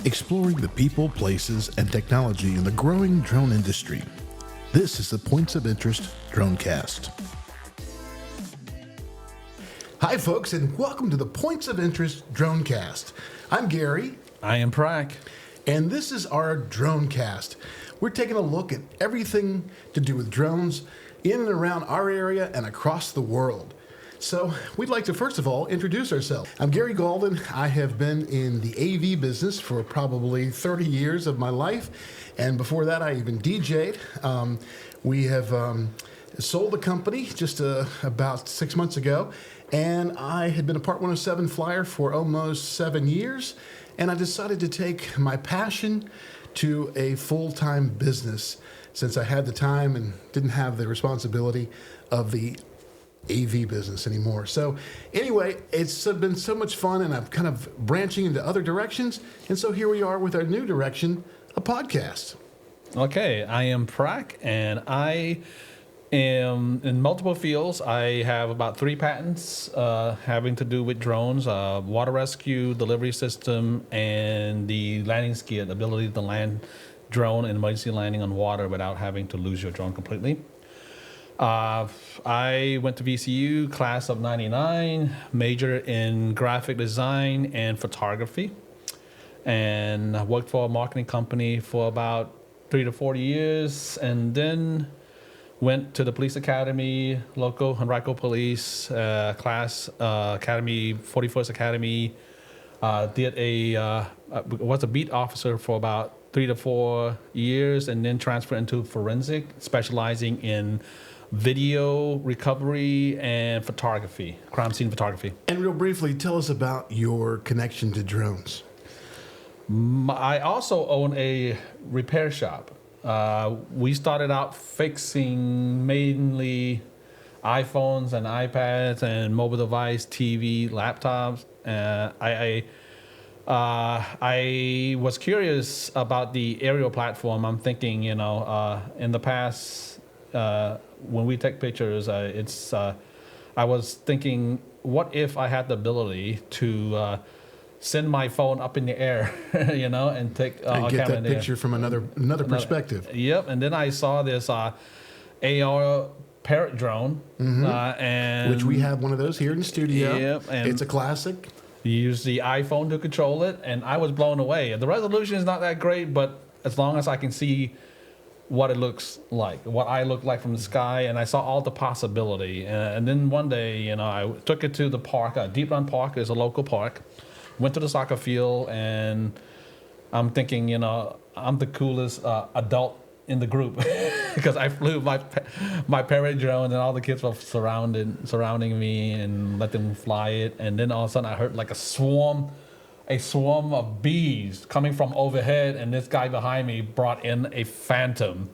exploring the people, places, and technology in the growing drone industry. This is the Points of Interest DroneCast. Hi, folks, and welcome to the Points of Interest DroneCast. I'm Gary. I am Prak. And this is our DroneCast. We're taking a look at everything to do with drones in and around our area and across the world. So we'd like to first of all introduce ourselves. I'm Gary Galden. I have been in the AV business for probably 30 years of my life. And before that, I even DJ'd. We have sold the company just about 6 months ago. And I had been a Part 107 flyer for almost 7 years. And I decided to take my passion to a full-time business since I had the time and didn't have the responsibility of the AV business anymore. So anyway, it's been so much fun, and I'm kind of branching into other directions. And so here we are with our new direction, a podcast. Okay, I am Prak, and I am in multiple fields. I have about 3 patents having to do with drones, water rescue, delivery system, and the landing skid, ability to land drone and emergency landing on water without having to lose your drone completely. I went to VCU, class of 99, major in graphic design and photography, and I worked for a marketing company for about 3 to 4 years, and then went to the police academy, local Henrico Police class, academy, 41st Academy. Was a beat officer for about 3 to 4 years, and then transferred into forensic, specializing in video recovery and photography, crime scene photography. And real briefly, tell us about your connection to drones. I also own a repair shop. We started out fixing mainly iPhones and iPads and mobile device, TV, laptops. I was curious about the aerial platform. I'm thinking, in the past, when we take pictures, I was thinking, what if I had the ability to send my phone up in the air, and take and get that picture from another perspective. Yep, and then I saw this AR parrot drone, and which we have one of those here in the studio. Yep, and it's a classic. You use the iPhone to control it, and I was blown away. The resolution is not that great, but as long as I can see what it looks like, what I look like from the sky, and I saw all the possibility. And then one day, I took it to the park. Deep Run Park is a local park. Went to the soccer field, and I'm thinking, I'm the coolest adult in the group because I flew my parrot drone, and all the kids were surrounding me and let them fly it. And then all of a sudden, I heard like a swarm of bees coming from overhead, and this guy behind me brought in a Phantom,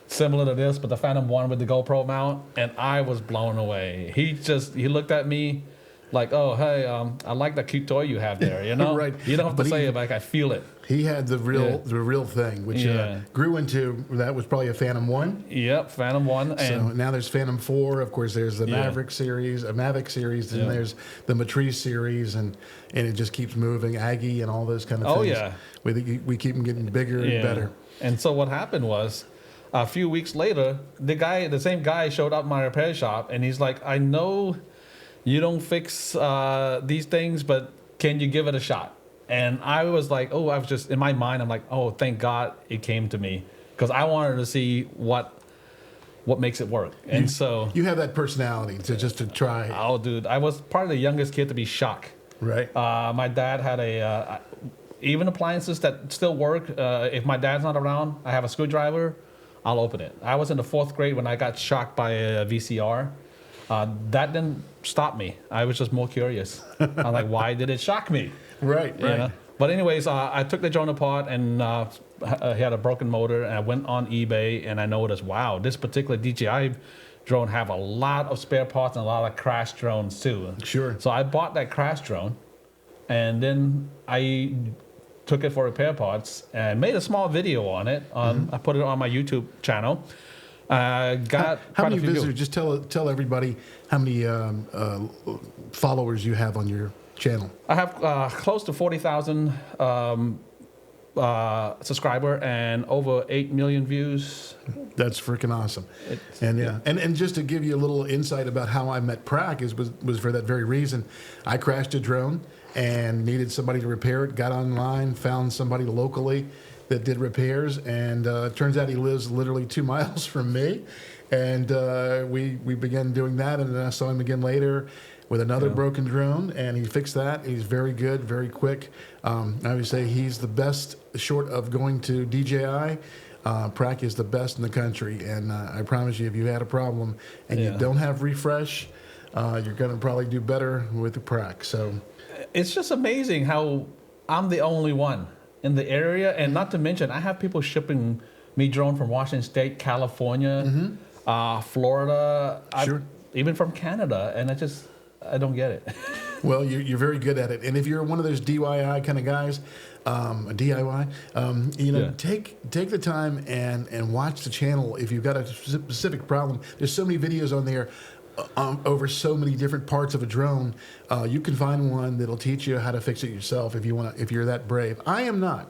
similar to this, but the Phantom 1 with the GoPro mount, and I was blown away. He looked at me like, oh, hey, I like that cute toy you have there, Right. You don't have to say it, like, I feel it. He had the real thing, which grew into, that was probably a Phantom 1. Yep, Phantom 1. So now there's Phantom 4. Of course, there's the Mavic series, and there's the Matrice series, and it just keeps moving, Aggie and all those kind of things. Oh, yeah. We keep them getting bigger and better. And so what happened was, a few weeks later, the same guy showed up at my repair shop, and he's like, I know you don't fix these things, but can you give it a shot? And I was like, I was just, in my mind, I'm like, oh, thank God it came to me, because I wanted to see what makes it work. And so you have that personality to try. Oh, dude, I was probably the youngest kid to be shocked. Right. My dad had even appliances that still work. If my dad's not around, I have a screwdriver, I'll open it. I was in the 4th grade when I got shocked by a VCR. That didn't stop me. I was just more curious. I'm like, why did it shock me? Right. But anyways, I took the drone apart, and he had a broken motor, and I went on eBay, and I noticed, wow, this particular DJI drone have a lot of spare parts and a lot of crash drones too. Sure. So I bought that crash drone, and then I took it for repair parts and made a small video on it. I put it on my YouTube channel. Got how many visitors? Just tell everybody how many followers you have on your channel. I have close to 40,000 subscriber and over 8 million views. That's freaking awesome. And just to give you a little insight about how I met Prac was for that very reason. I crashed a drone and needed somebody to repair it. Got online, found somebody locally that did repairs, and it turns out he lives literally 2 miles from me. And we began doing that, and then I saw him again later with another broken drone, and he fixed that. He's very good, very quick. I would say he's the best, short of going to DJI. Prac is the best in the country, and I promise you, if you had a problem and you don't have refresh, you're going to probably do better with the Prac. So it's just amazing how I'm the only one in the area, and not to mention, I have people shipping me drone from Washington State, California, Florida, even from Canada, and I don't get it. Well, you're very good at it, and if you're one of those DIY kind of guys, DIY, take the time and watch the channel. If you've got a specific problem, there's so many videos on there over so many different parts of a drone. You can find one that'll teach you how to fix it yourself if you're that brave. I am not.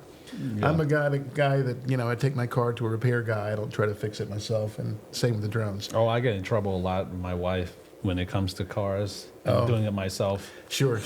Yeah. I'm a guy that I take my car to a repair guy. I don't try to fix it myself, and same with the drones. Oh, I get in trouble a lot with my wife when it comes to cars. I'm doing it myself. Sure.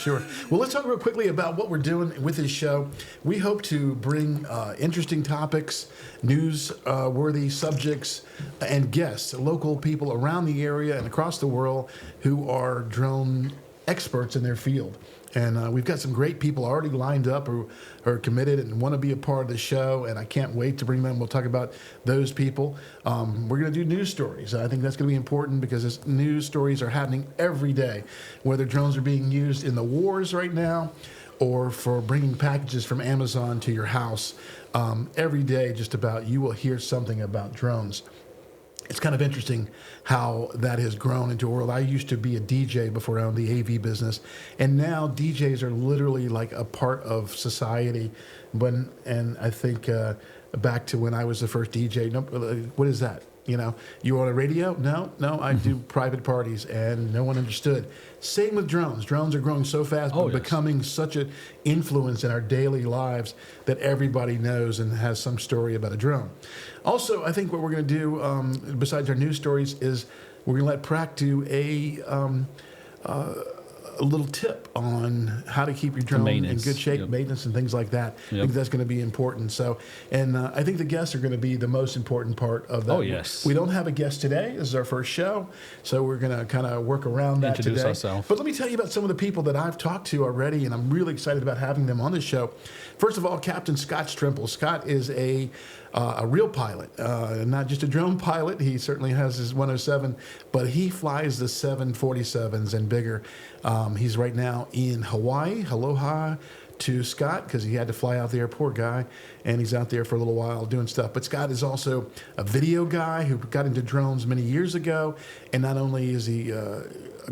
Well, let's talk real quickly about what we're doing with this show. We hope to bring interesting topics, news-worthy subjects, and guests, local people around the area and across the world who are drone experts in their field. And we've got some great people already lined up who are committed and want to be a part of the show, and I can't wait to bring them. We'll talk about those people. We're going to do news stories. I think that's going to be important because news stories are happening every day, whether drones are being used in the wars right now or for bringing packages from Amazon to your house. Every day, just about, you will hear something about drones. It's kind of interesting how that has grown into a world. I used to be a DJ before I owned the AV business, and now DJs are literally like a part of society. And I think back to when I was the first DJ. What is that? You on a radio? No, I do private parties, and no one understood. Same with drones. Drones are growing so fast, but becoming such an influence in our daily lives that everybody knows and has some story about a drone. Also, I think what we're going to do, besides our news stories, is we're going to let Prac do a little tip on how to keep your drone in good shape, maintenance and things like that. I think that's going to be important. So, and I think the guests are going to be the most important part of that. Oh, yes. We don't have a guest today. This is our first show, so we're going to kind of work around that Introduce today. ourselves. But let me tell you about some of the people that I've talked to already, and I'm really excited about having them on the show. First of all, Captain Scott Strimple. Scott is a real pilot, not just a drone pilot. He certainly has his 107, but he flies the 747s and bigger. He's right now in Hawaii. Aloha to Scott, because he had to fly out there, poor guy, and he's out there for a little while doing stuff. But Scott is also a video guy who got into drones many years ago, and not only is he a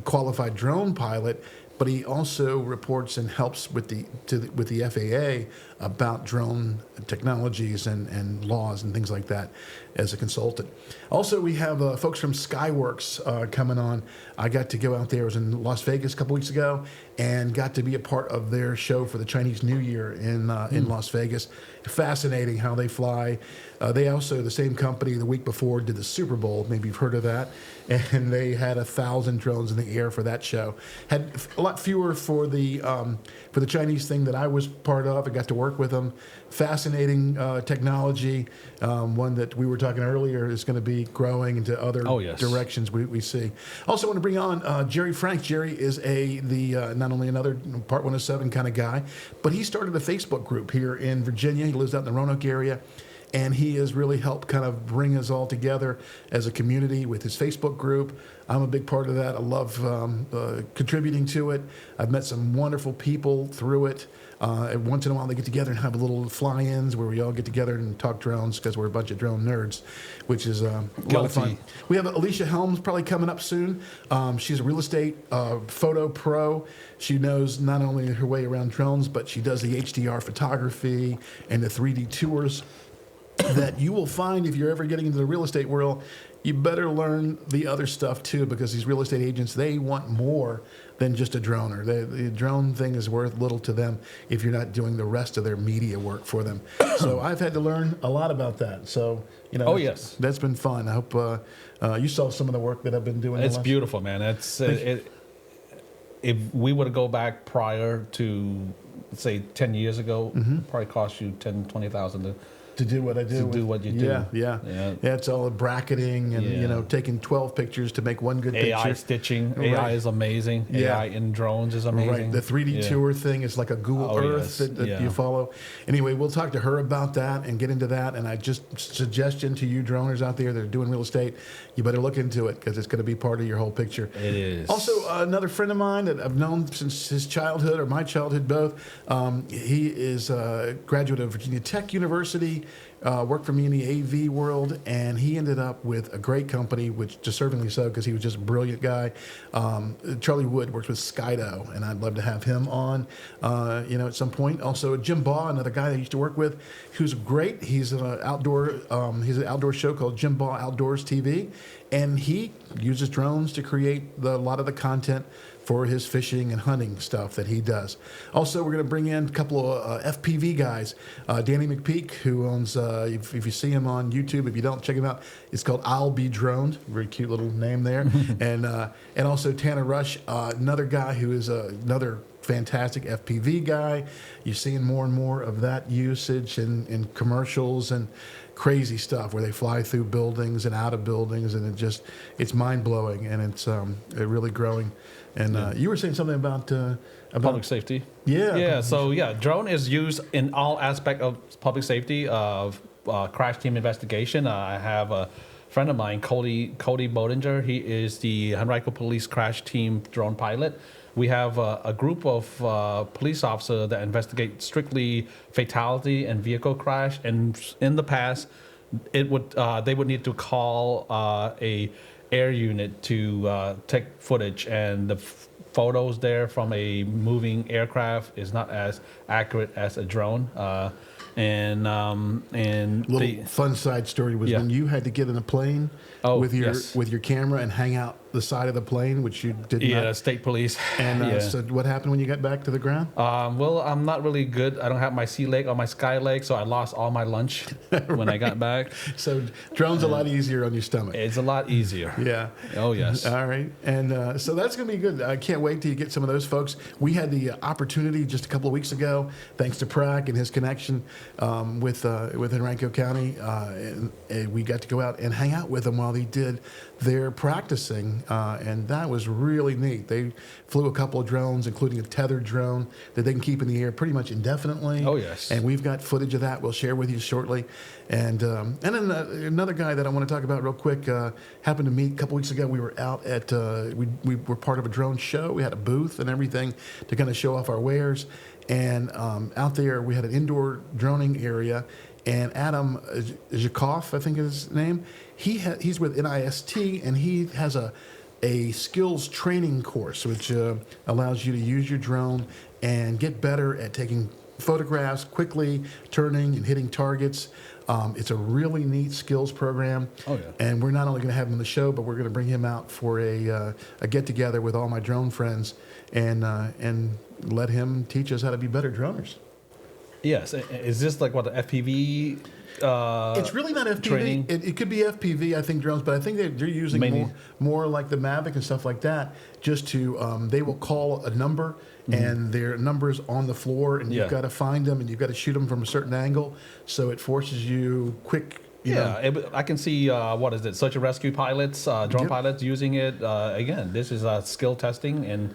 qualified drone pilot, but he also reports and helps with the FAA about drone technologies and laws and things like that as a consultant. Also, we have folks from Skyworks coming on. I got to go out there. I was in Las Vegas a couple weeks ago and got to be a part of their show for the Chinese New Year in Las Vegas. Fascinating how they fly. They also, the same company the week before, did the Super Bowl. Maybe you've heard of that. And they had 1,000 drones in the air for that show. Had a lot fewer for the Chinese thing that I was part of. I got to work with them. Fascinating technology. One that we were talking earlier is going to be growing into other directions we see. Also want to bring on Jerry Frank. Jerry is not only another Part 107 kind of guy, but he started a Facebook group here in Virginia. He lives out in the Roanoke area. And he has really helped kind of bring us all together as a community with his Facebook group. I'm a big part of that. I love contributing to it. I've met some wonderful people through it. Once in a while, they get together and have little fly-ins where we all get together and talk drones because we're a bunch of drone nerds, which is a lot of fun. We have Alicia Helms probably coming up soon. She's a real estate photo pro. She knows not only her way around drones, but she does the HDR photography and the 3D tours. that you will find if you're ever getting into the real estate world. You better learn the other stuff too, because these real estate agents, they want more than just a droner. The drone thing is worth little to them if you're not doing the rest of their media work for them. So I've had to learn a lot about that. So, Oh, yes. that's been fun. I hope you saw some of the work that I've been doing. It's beautiful, man. If we were to go back prior to, say, 10 years ago, it probably cost you $20,000 to do what I do. To do what you do. Yeah. It's all bracketing and taking 12 pictures to make one good AI picture. stitching. Right. AI is amazing. Yeah. AI in drones is amazing. Right. The 3D tour thing is like a Google Earth that you follow. Anyway, we'll talk to her about that and get into that. And I just suggestion to you droners out there that are doing real estate, you better look into it because it's going to be part of your whole picture. It is. Also, another friend of mine that I've known since his childhood, or my childhood both, he is a graduate of Virginia Tech University, worked for me in the AV world, and he ended up with a great company, which deservingly so, because he was just a brilliant guy. Charlie Wood works with Skydo, and I'd love to have him on, at some point. Also, Jim Baugh, another guy that I used to work with, who's great. He's an outdoor show called Jim Baugh Outdoors TV, and he uses drones to create a lot of the content for his fishing and hunting stuff that he does. Also, we're going to bring in a couple of FPV guys. Danny McPeak, who owns, if you see him on YouTube, if you don't, check him out. It's called I'll Be Droned. Very cute little name there. and also Tanner Rush, another guy who is another fantastic FPV guy. You're seeing more and more of that usage in commercials and crazy stuff where they fly through buildings and out of buildings, and it's mind-blowing, and it's really growing. And you were saying something about public safety. Yeah. So drone is used in all aspects of public safety, of crash team investigation. I have a friend of mine, Cody Bodinger. He is the Henrico Police Crash Team drone pilot. We have a group of police officers that investigate strictly fatality and vehicle crash. And in the past, they would need to call a air unit to take footage, and the photos there from a moving aircraft is not as accurate as a drone. And fun side story was when you had to get in a plane with your camera and hang out the side of the plane, which you did not. Yeah, state police. And so what happened when you got back to the ground? Well, I'm not really good. I don't have my sea leg or my sky leg, so I lost all my lunch when I got back. So drone's a lot easier on your stomach. It's a lot easier. Yeah. Oh, yes. All right. And so that's going to be good. I can't wait till you get some of those folks. We had the opportunity just a couple of weeks ago, thanks to Prack and his connection with Henrico County, and we got to go out and hang out with them while they did their practicing, and that was really neat. They flew a couple of drones, including a tethered drone that they can keep in the air pretty much indefinitely. Oh, yes. And we've got footage of that we'll share with you shortly. And then another guy that I want to talk about real quick, happened to meet a couple weeks ago. We were out at, we were part of a drone show. We had a booth and everything to kind of show off our wares. And out there, we had an indoor droning area. And Adam Zhukov, I think is his name, he's with NIST, and he has a skills training course, which allows you to use your drone and get better at taking photographs quickly, turning and hitting targets. It's a really neat skills program. Oh, yeah. And we're not only going to have him on the show, but we're going to bring him out for a get-together with all my drone friends and let him teach us how to be better droners. Yes. Is this like what the FPV? It's really not FPV. Training? It could be FPV, I think, drones, but I think they're using more like the Mavic and stuff like that. Just to they will call a number, and their number's on the floor, and you've got to find them, and you've got to shoot them from a certain angle. So it forces you quick. You know. I can see what is it? Search and rescue pilots, drone pilots using it. Again, this is skill testing, and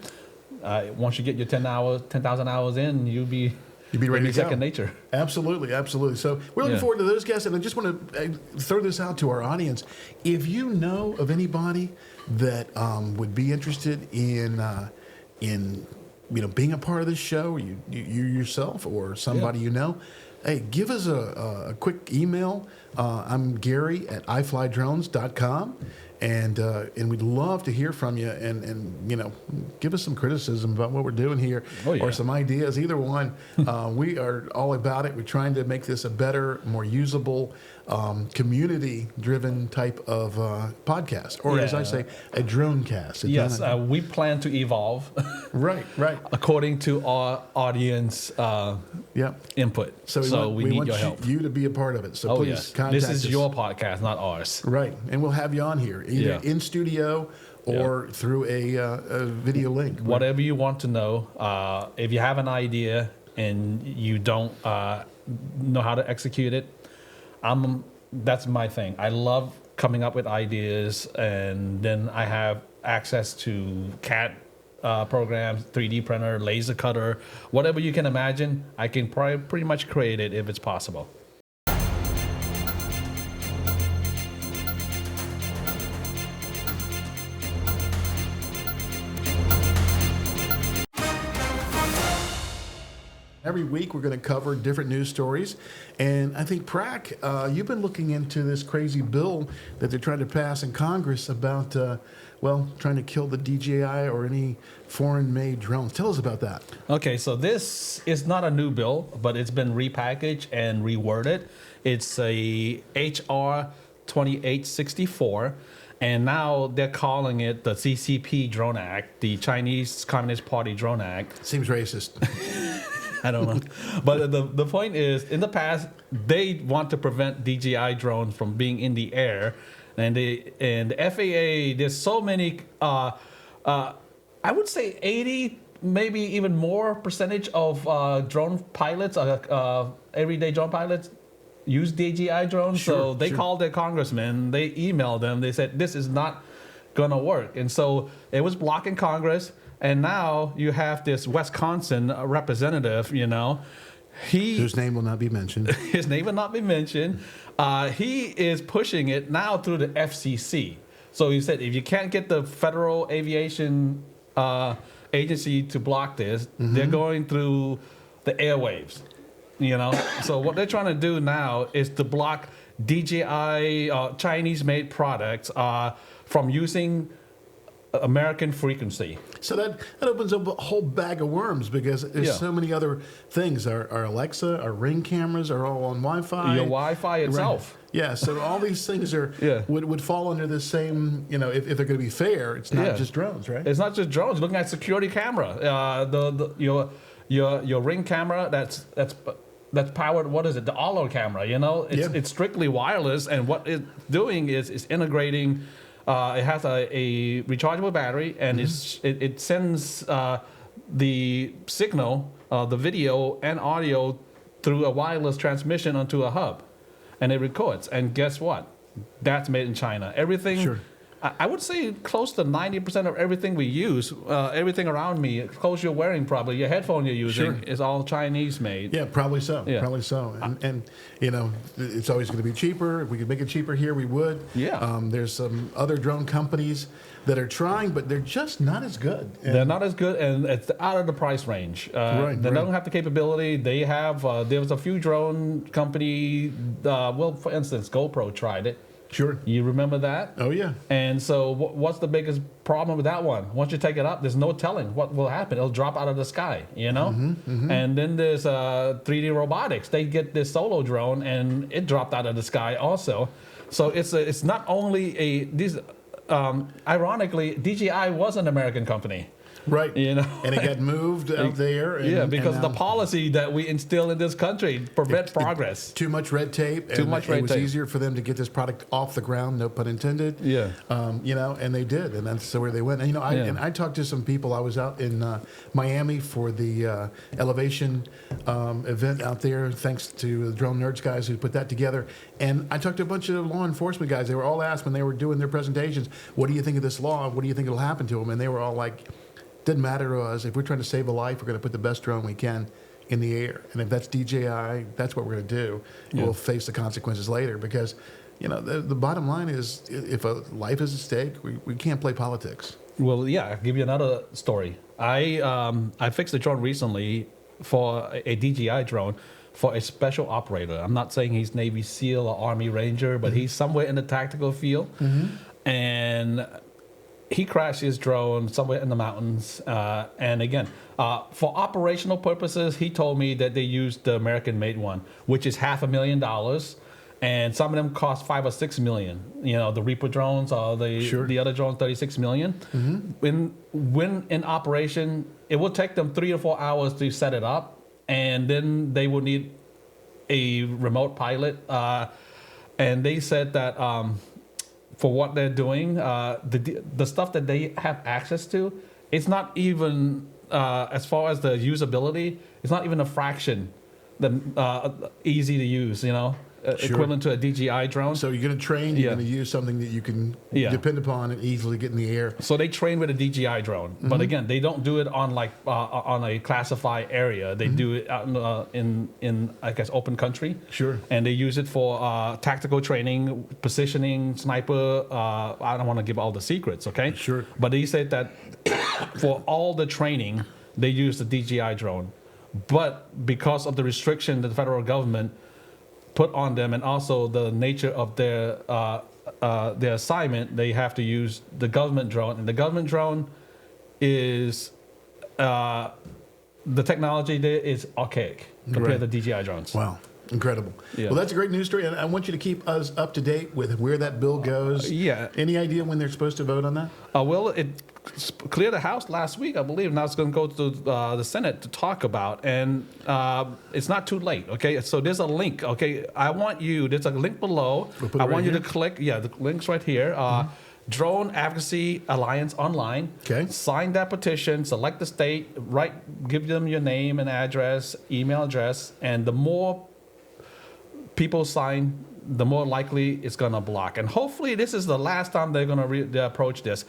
once you get your 10,000 hours in, you'd be ready to go. Second nature. Absolutely. So we're looking forward to those guests, and I just want to throw this out to our audience. If you know of anybody that would be interested in being a part of this show, you yourself or somebody you know, hey, give us a quick email. I'm Gary at iflydrones.com, and we'd love to hear from you and give us some criticism about what we're doing here or some ideas. Either one, we are all about it. We're trying to make this a better, more usable, community-driven type of podcast, or as I say, a DroneCast. Yes, we plan to evolve. Right. According to our audience input. So we need want your help. You to be a part of it. So please contact us. This is your podcast, not ours. Right, and we'll have you on here, either in studio or through a video link. Whatever you want to know. If you have an idea and you don't know how to execute it, that's my thing. I love coming up with ideas, and then I have access to CAD programs, 3D printer, laser cutter, whatever you can imagine. I can pretty much create it if it's possible. Every week we're going to cover different news stories, and I think Prak, you've been looking into this crazy bill that they're trying to pass in Congress about, trying to kill the DJI or any foreign-made drones. Tell us about that. Okay, so this is not a new bill, but it's been repackaged and reworded. It's a HR 2864. And now they're calling it the CCP Drone Act, the Chinese Communist Party Drone Act. Seems racist. I don't know. But the point is, in the past, they want to prevent DJI drones from being in the air. And the FAA, there's so many, I would say 80, maybe even more percentage of drone pilots, everyday drone pilots, use DJI drones. So they called their congressman, they emailed them, they said, this is not going to work. And so it was blocking Congress. And now you have this Wisconsin representative, whose name will not be mentioned. His name will not be mentioned. He is pushing it now through the FCC. So he said, if you can't get the Federal Aviation Agency to block this, they're going through the airwaves. So what they're trying to do now is to block DJI Chinese-made products from using American frequency. So that opens up a whole bag of worms, because there's so many other things. Our Alexa, our Ring cameras are all on Wi-Fi. Your Wi-Fi itself. Yeah, so all these things would fall under the same, if they're going to be fair, it's not just drones, right? It's not just drones. Looking at security camera, your Ring camera that's powered. What is it? The Allo camera. It's strictly wireless, and what it's doing is integrating. It has a rechargeable battery, and it sends the signal, the video and audio, through a wireless transmission onto a hub, and it records. And guess what? That's made in China. Everything. Sure. I would say close to 90% of everything we use, everything around me, clothes you're wearing, probably your headphone you're using, is all Chinese made. Yeah, probably so. Yeah. Probably so. And it's always going to be cheaper. If we could make it cheaper here, we would. Yeah. There's some other drone companies that are trying, but they're just not as good. They're not as good, and it's out of the price range. They don't have the capability. They have. There was a few drone company. For instance, GoPro tried it. Sure. You remember that? Oh, yeah. And so what's the biggest problem with that one? Once you take it up, there's no telling what will happen. It'll drop out of the sky, And then there's 3D robotics. They get this solo drone, and it dropped out of the sky also. So it's not only ironically, DJI was an American company. Right. And it got moved out there. Because of the policy that we instill in this country prevent progress. Too much red tape. It was easier for them to get this product off the ground, no pun intended. Yeah. And they did, and that's where they went. And I talked to some people. I was out in Miami for the Elevation event out there, thanks to the Drone Nerds guys who put that together. And I talked to a bunch of law enforcement guys. They were all asked when they were doing their presentations, what do you think of this law? What do you think will happen to them? And they were all like, doesn't matter to us. If we're trying to save a life, we're going to put the best drone we can in the air. And if that's DJI, that's what we're going to do. We'll face the consequences later, because, the bottom line is, if a life is at stake, we can't play politics. Well, yeah, I'll give you another story. I fixed a drone recently for a DJI drone for a special operator. I'm not saying he's Navy SEAL or Army Ranger, but he's somewhere in the tactical field. and he crashed his drone somewhere in the mountains. And again, for operational purposes, he told me that they used the American-made one, which is $500,000. And some of them cost $5 or $6 million. You know, the Reaper drones or the other drones, $36 million. When in operation, it will take them 3 or 4 hours to set it up, and then they will need a remote pilot. And they said that for what they're doing, the stuff that they have access to, it's not even as far as the usability, it's not even a fraction easy to use. You know. Equivalent to a DJI drone. So you're going to train, you're going to use something that you can depend upon and easily get in the air. So they train with a DJI drone. But again, they don't do it on on a classified area. They do it out in I guess, open country. Sure. And they use it for tactical training, positioning, sniper. I don't want to give all the secrets, okay? Sure. But they said that for all the training, they use the DJI drone. But because of the restriction that the federal government put on them, and also the nature of their assignment, they have to use the government drone. And the government drone is the technology there is archaic compared to DJI drones. Wow. Incredible. Yeah. Well, that's a great news story, and I want you to keep us up to date with where that bill goes. Yeah. Any idea when they're supposed to vote on that? Well, it cleared the House last week, I believe. Now it's going to go to the Senate to talk about, and it's not too late. Okay, so there's a link. Okay, there's a link below. We'll I want you to click. Yeah, the link's right here. Drone Advocacy Alliance Online. Okay. Sign that petition. Select the state. Give them your name and address, email address, and the more people sign, the more likely it's going to block. And hopefully this is the last time they're going to approach this.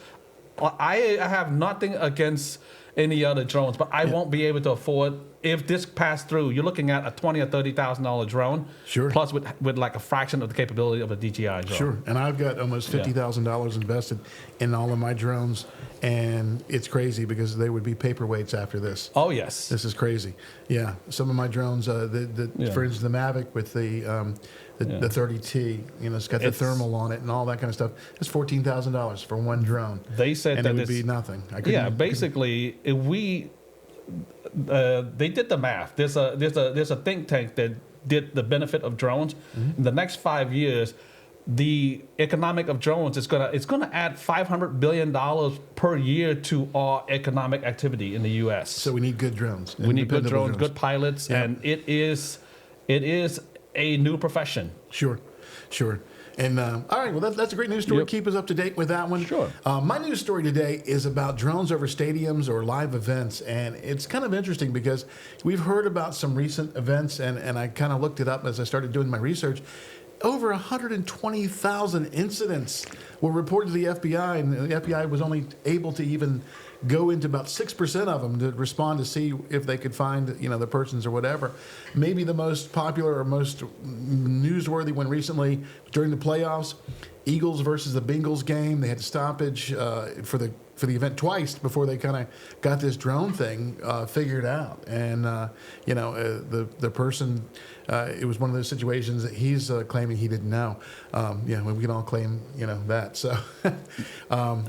I have nothing against any other drones, but I won't be able to afford, if this passed through, you're looking at a $20,000 or $30,000 drone. Sure. Plus with like a fraction of the capability of a DJI drone. Sure. And I've got almost $50,000 invested in all of my drones, and it's crazy because they would be paperweights after this. Oh, yes. This is crazy. Yeah. Some of my drones, for instance, the Mavic with the 30T, it's got the thermal on it and all that kind of stuff. It's $14,000 for one drone. They said and that it would be nothing. Basically, if we they did the math. There's a think tank that did the benefit of drones. In the next 5 years, the economic of drones is gonna add $500 billion per year to our economic activity in the U.S. So we need good drones. We need good drones, good pilots, and it is a new profession. Sure. And all right, well, that's a great news story. Yep. Keep us up to date with that one. Sure. My news story today is about drones over stadiums or live events, and it's kind of interesting because we've heard about some recent events, and I kind of looked it up as I started doing my research. Over 120,000 incidents were reported to the FBI, and the FBI was only able to even go into about 6% of them to respond to see if they could find, the persons or whatever. Maybe the most popular or most newsworthy one recently during the playoffs, Eagles versus the Bengals game. They had stoppage for the event twice before they kind of got this drone thing figured out. And the person, it was one of those situations that he's claiming he didn't know. We can all claim that. So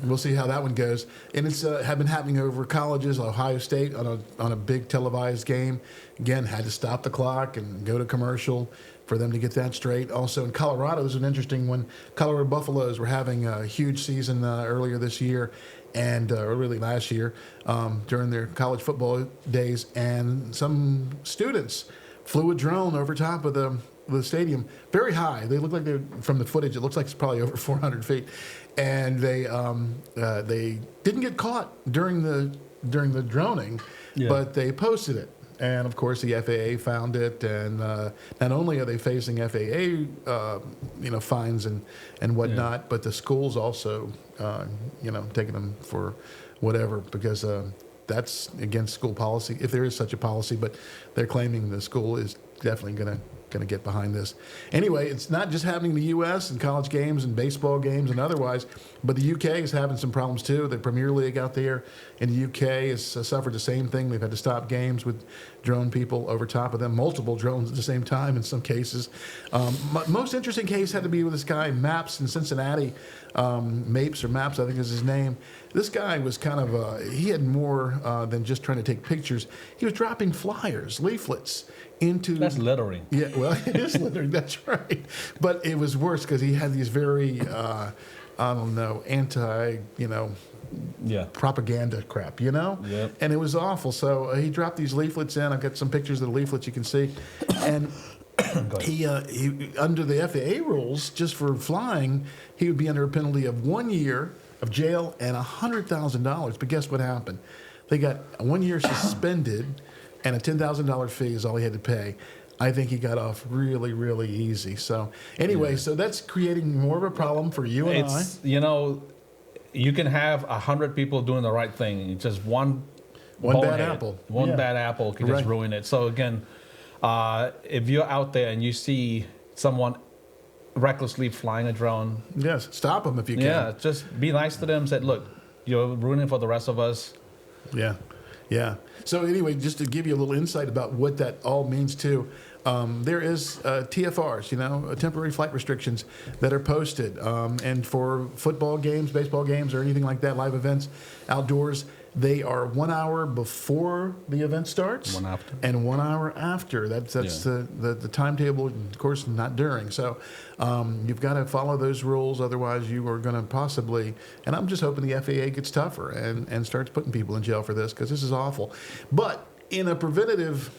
we'll see how that one goes. And it's have been happening over colleges. Ohio State on a big televised game, again, had to stop the clock and go to commercial for them to get that straight. Also in Colorado, is an interesting one. Colorado Buffaloes were having a huge season earlier this year, and or really last year during their college football days, and some students flew a drone over top of the stadium, very high. They look like they're, from the footage, it looks like it's probably over 400 feet, and they didn't get caught during the droning, but they posted it. And of course, the FAA found it, and not only are they facing FAA, fines and whatnot, but the schools also, taking them for whatever, because that's against school policy, if there is such a policy. But they're claiming the school is definitely going to going to get behind this. Anyway, it's not just happening in the U.S. and college games and baseball games and otherwise, but the U.K. is having some problems too. The Premier League out there in the U.K. has suffered the same thing. They've had to stop games with drone people over top of them, multiple drones at the same time in some cases. Most interesting case had to be with this guy, Maps in Cincinnati. Mapes or Maps, I think is his name. This guy was kind of, he had more than just trying to take pictures. He was dropping flyers, leaflets into... That's littering. Yeah, well, it is littering, that's right. But it was worse because he had these very, I don't know, propaganda crap, Yep. And it was awful. So he dropped these leaflets in. I've got some pictures of the leaflets you can see. And he under the FAA rules, just for flying, he would be under a penalty of 1 year of jail and $100,000. But guess what happened? They got 1 year suspended, and a $10,000 fee is all he had to pay. I think he got off really, really easy. So anyway, so that's creating more of a problem for you and I. You can have 100 people doing the right thing. Just one bad apple. One bad apple can just ruin it. So again, if you're out there and you see someone recklessly flying a drone, yes, stop them if you can. Yeah, just be nice to them. Say, look, you're ruining for the rest of us. Yeah, yeah. So anyway, just to give you a little insight about what that all means too, there is TFRs, temporary flight restrictions that are posted, and for football games, baseball games, or anything like that, live events, outdoors. They are 1 hour before the event starts, 1 after, and 1 hour after. That's the timetable. Of course, not during. So you've got to follow those rules, otherwise you are going to possibly. And I'm just hoping the FAA gets tougher and starts putting people in jail for this, because this is awful. But in a preventative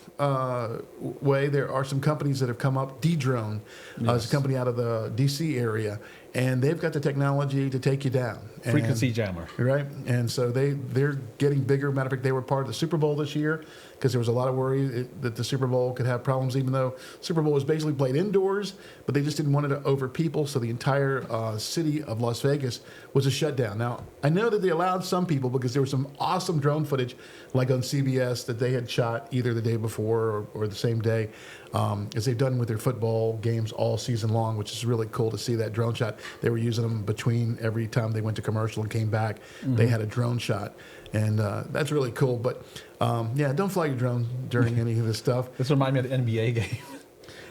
way, there are some companies that have come up. D-Drone is a company out of the D.C. area, and they've got the technology to take you down. Frequency jammer. Right. And so they're getting bigger. Matter of fact, they were part of the Super Bowl this year because there was a lot of worry that the Super Bowl could have problems, even though Super Bowl was basically played indoors, but they just didn't want it to over people. So the entire city of Las Vegas was a shutdown. Now, I know that they allowed some people because there was some awesome drone footage, like on CBS, that they had shot either the day before or the same day, as they've done with their football games all season long, which is really cool to see that drone shot. They were using them between every time they went to commercial and came back. Mm-hmm. They had a drone shot, and that's really cool. But don't fly your drone during any of this stuff. This reminds me of the NBA game.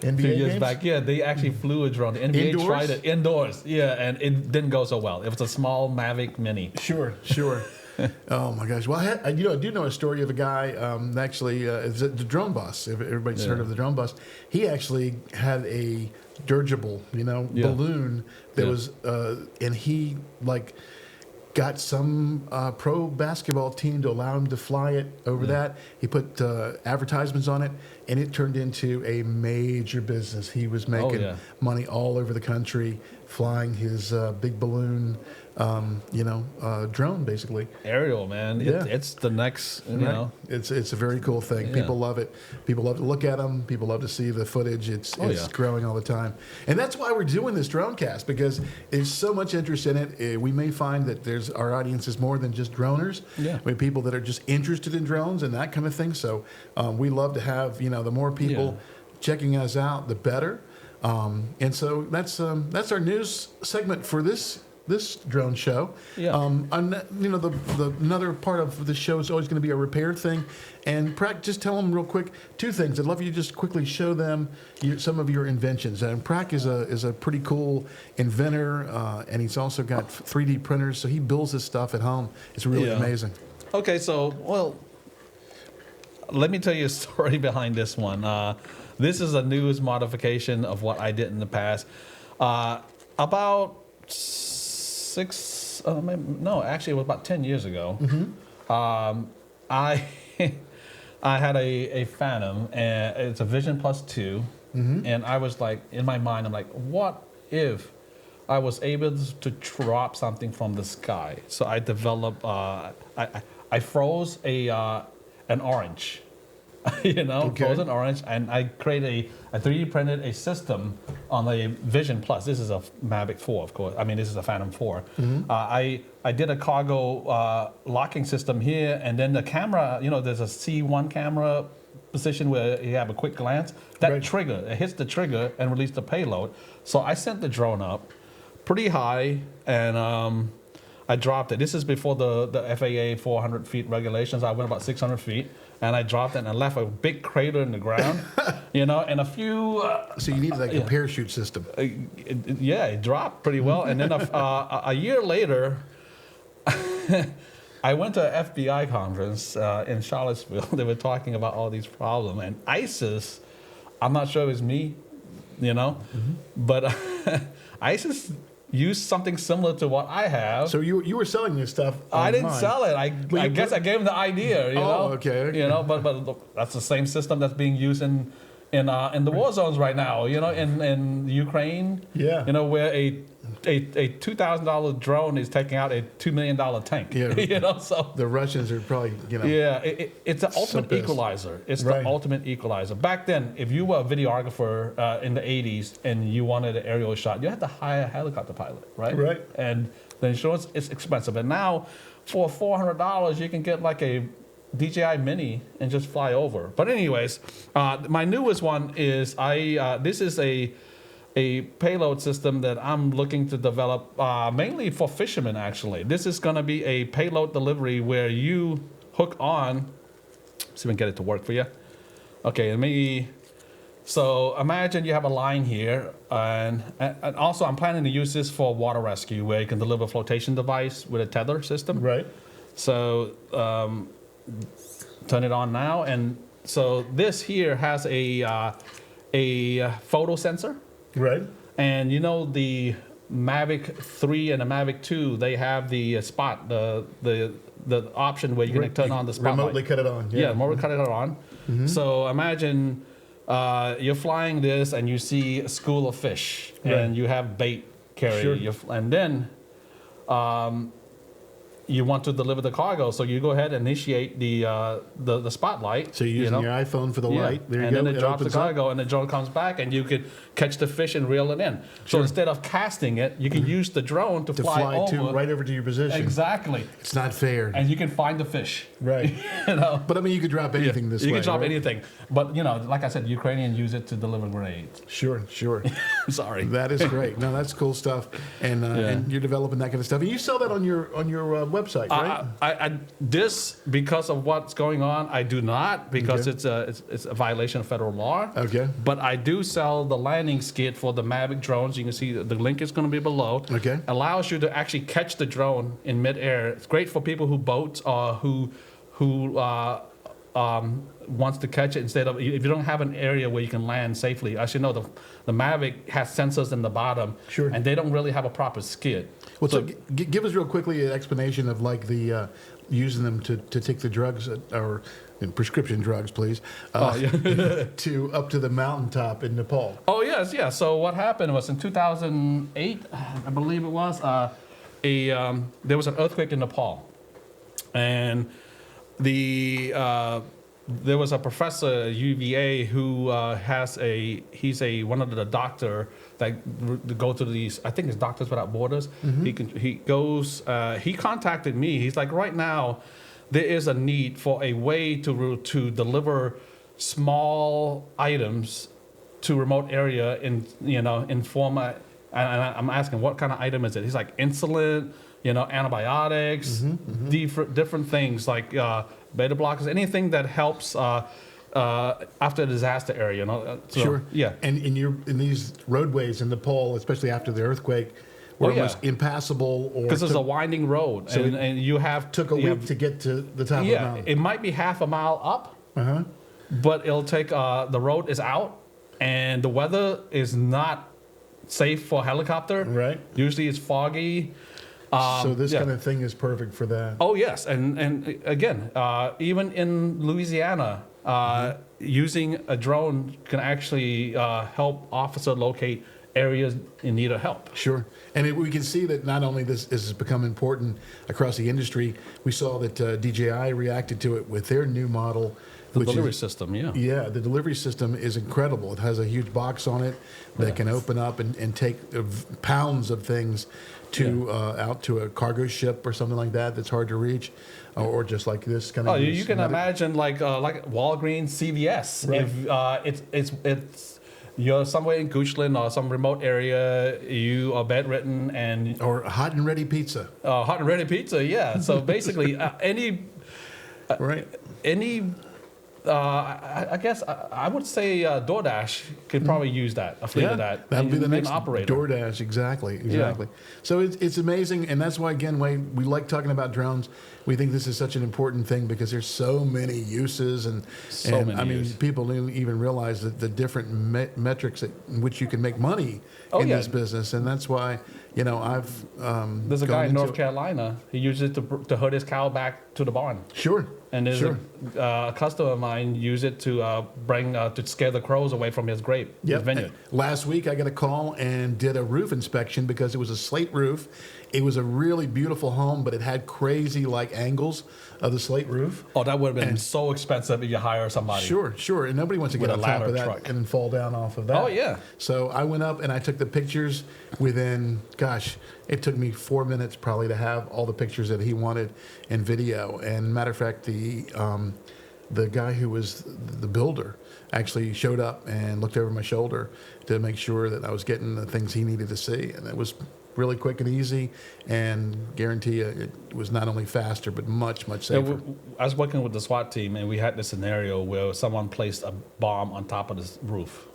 NBA 2 years games? back, they actually flew a drone. The NBA Indoors? tried it indoors, and it didn't go so well. It was a small Mavic Mini. Sure. Oh my gosh! Well, I do know a story of a guy. It's the drone bus. If everybody's heard of the drone bus, he actually had a dirigible, balloon that was, and he got some pro basketball team to allow him to fly it over that. He put advertisements on it, and it turned into a major business. He was making money all over the country flying his big balloon, drone, basically. Aerial, man. It's the next, It's a very cool thing. Yeah. People love it. People love to look at them. People love to see the footage. It's growing all the time. And that's why we're doing this DroneCast, because there's so much interest in it. We may find that our audience is more than just droners. Yeah. We have people that are just interested in drones and that kind of thing. So we love to have, the more people checking us out, the better. And so that's our news segment for this drone show. Yeah. Another part of the show is always going to be a repair thing. And Prak, just tell them real quick 2 things. I'd love you to just quickly show them some of your inventions. And Prak is a pretty cool inventor, and he's also got 3D printers, so he builds this stuff at home. It's really amazing. Okay, so let me tell you a story behind this one. This is a newest modification of what I did in the past. About it was about 10 years ago. Mm-hmm. I had a Phantom, and it's a Vision Plus 2, and I was like, in my mind, I'm like, what if I was able to drop something from the sky? So I developed, I froze an orange. Frozen orange, and I created I 3D printed a system on the Vision Plus. This is a Mavic 4, of course. I mean, this is a Phantom 4. Mm-hmm. I did a cargo locking system here, and then the camera, there's a C1 camera position where you have a quick glance. That Right. trigger, it hits the trigger and releases the payload. So I sent the drone up pretty high, and I dropped it. This is before the FAA 400 feet regulations. I went about 600 feet, and I dropped it and I left a big crater in the ground, and a few. So you need like a parachute system. It dropped pretty well. And then a year later, I went to an FBI conference in Charlottesville. They were talking about all these problems. And ISIS, I'm not sure it was me, but ISIS used something similar to what I have. So you were selling this stuff online. I didn't sell it. I guess I gave them the idea. Okay. But look, that's the same system that's being used in the war zones right now. In Ukraine. Yeah. Where a $2,000 drone is taking out a $2 million tank. Yeah. So the Russians are probably Yeah, it's the ultimate pissed. equalizer. It's Right. the ultimate equalizer. Back then, if you were a videographer in the 80s and you wanted an aerial shot, you had to hire a helicopter pilot, right? Right. And the insurance is expensive. And now, for $400, you can get like a DJI Mini and just fly over. But anyways, my newest one is this is a payload system that I'm looking to develop mainly for fishermen, actually. This is going to be a payload delivery where you hook on. See if we can get it to work for you. Okay, so imagine you have a line here, and also I'm planning to use this for water rescue, where you can deliver a flotation device with a tether system. Right. So turn it on now, and so this here has a photo sensor. Right. And the Mavic 3 and the Mavic 2, they have the spot, the option where you can turn on the spotlight. Remotely cut it on. Yeah, remotely cut it on. Mm-hmm. So imagine you're flying this and you see a school of fish, Right. and you have bait carrier, Sure. and then you want to deliver the cargo, so you go ahead and initiate the spotlight. So you're using your iPhone for the light. There you and go. then it drops the opens up. cargo, and the drone comes back, and you could catch the fish and reel it in. So instead of casting it, you can use the drone to fly over. right over to your position. Exactly. It's not fair. And you can find the fish. Right. But But I mean, you could drop anything this way. you can drop right? anything. But like I said, Ukrainians use it to deliver grenades. Sure. Sorry. That is great. No, that's cool stuff. And you're developing that kind of stuff. And you sell that on your website, right? This, because of what's going on, I do not, because it's a violation of federal law. Okay. But I do sell the landing skid for the Mavic drones. You can see the link is going to be below. Okay. Allows you to actually catch the drone in midair. It's great for people who boat or who wants to catch it instead of, if you don't have an area where you can land safely. As you know, the Mavic has sensors in the bottom. Sure. And they don't really have a proper skid. Well, so give us real quickly an explanation of like the using them to take the drugs or prescription drugs, please, to up to the mountaintop in Nepal. Oh yes, yeah. So what happened was in 2008, I believe it was, there was an earthquake in Nepal, and there was a professor at UVA who he's one of the doctor that go to these, I think it's Doctors Without Borders. Mm-hmm. He contacted me. He's like, right now there is a need for a way to deliver small items to remote area in form of, and I'm asking, what kind of item is it? He's like, insulin, antibiotics, different things like beta blockers, anything that helps after a disaster area. Sure. Yeah. And in these roadways in Nepal, especially after the earthquake, were almost impassable, or because it's a winding road, so and you have took a week to get to the top of the mountain. It might be half a mile up, but it'll take. The road is out, and the weather is not safe for helicopter. Right. Usually it's foggy. So this kind of thing is perfect for that. Oh yes, and again, even in Louisiana, using a drone can actually help officer locate areas in need of help. Sure. And we can see that not only this has become important across the industry, we saw that DJI reacted to it with their new model. The delivery system, yeah. Yeah, the delivery system is incredible. It has a huge box on it that can open up and take pounds of things to out to a cargo ship or something like that that's hard to reach, or just like this kind of. Oh, you can imagine like Walgreens, CVS. Right. If it's you're somewhere in Goochland or some remote area, you are bedridden and or hot and ready pizza. Hot and ready pizza, yeah. So basically, Right. any. I guess I would say DoorDash could probably use a fleet of that. That'd be the next operator. DoorDash, exactly. So it's amazing, and that's why again, we like talking about drones. We think this is such an important thing because there's so many uses, and I mean, people don't even realize that the different metrics in which you can make money in this business, and that's why I've there's a guy in North Carolina. He uses it to herd his cow back to the barn. Sure. And there's a customer of mine use it to to scare the crows away from his his vineyard. Last week I got a call and did a roof inspection because it was a slate roof. It was a really beautiful home, but it had crazy angles of the slate roof. Oh, that would have been so expensive if you hire somebody. Sure. And nobody wants to get on top of that and fall down off of that. Oh, yeah. So I went up and I took the pictures within, it took me 4 minutes probably to have all the pictures that he wanted in video. And matter of fact, the guy who was the builder actually showed up and looked over my shoulder to make sure that I was getting the things he needed to see. And it was really quick and easy, and guarantee you it was not only faster but much safer. I was working with the SWAT team, and we had this scenario where someone placed a bomb on top of this roof.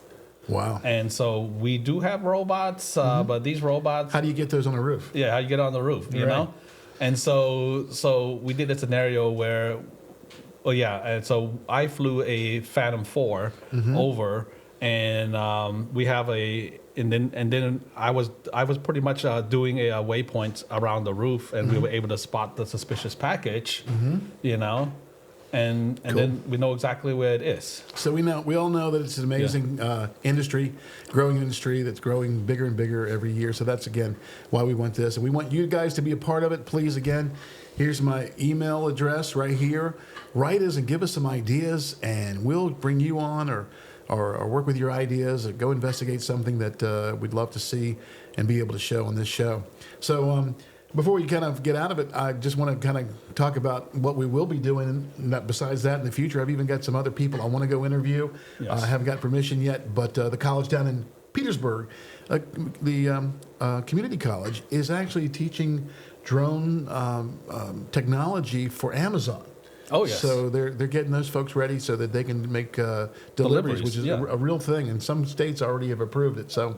Wow. And so we do have robots, but these robots... How do you get those on a roof? Yeah, how you get on the roof, you know? And so we did a scenario where... and so I flew a Phantom 4 over, and we have and then I was pretty much doing a waypoint around the roof, and we were able to spot the suspicious package, and Cool. then we know exactly where it is. So we all know that it's an amazing industry, growing industry that's growing bigger and bigger every year. So that's again why we want this, and we want you guys to be a part of it. Please, again, here's my email address right here. Write us and give us some ideas, and we'll bring you on or work with your ideas, or go investigate something that we'd love to see and be able to show on this show. So before we kind of get out of it, I just want to kind of talk about what we will be doing. Besides that, in the future, I've even got some other people I want to go interview. Yes. I haven't got permission yet, but the college down in Petersburg, the community college, is actually teaching drone technology for Amazon. Oh, yes. So they're getting those folks ready so that they can make deliveries, which is a real thing. And some states already have approved it. So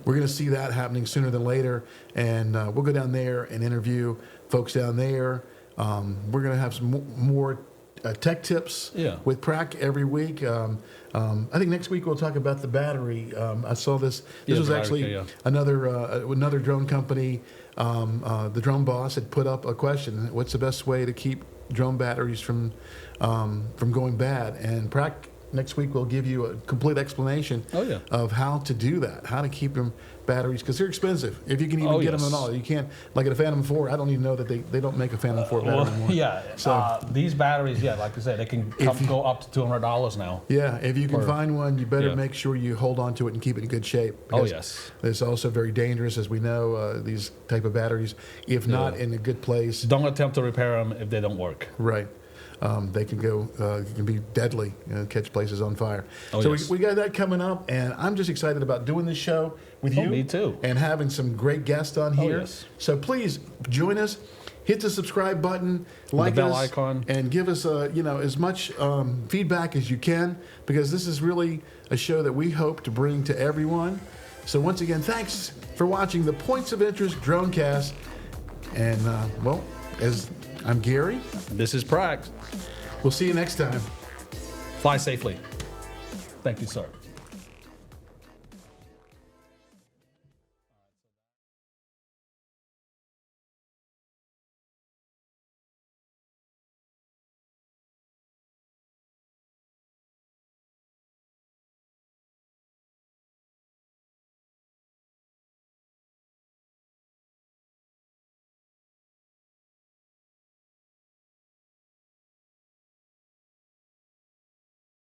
we're going to see that happening sooner than later. And we'll go down there and interview folks down there. We're going to have some more tech tips with Prac every week. I think next week we'll talk about the battery. I saw this. This was actually another drone company. The Drone Boss had put up a question: what's the best way to keep drone batteries from going bad? And Prac next week will give you a complete explanation of how to do that, how to keep them batteries, because they're expensive. If you can even get them at all, you can't. Like at a Phantom 4, I don't even know that they don't make a Phantom 4 battery anymore. So these batteries, like I said, they can go up to $200 now. Yeah, if you can find one, you better make sure you hold on to it and keep it in good shape. It's also very dangerous, as we know, these type of batteries, if not in a good place. Don't attempt to repair them if they don't work. Right. They can can be deadly, catch places on fire. We got that coming up, and I'm just excited about doing this show with you. Me too. And having some great guests on here. So please join us. Hit the subscribe button, like the bell us, icon, and give us as much feedback as you can, because this is really a show that we hope to bring to everyone. So once again, thanks for watching the Points of Interest DroneCast. And as I'm Gary. This is Prac. We'll see you next time. Fly safely. Thank you, sir.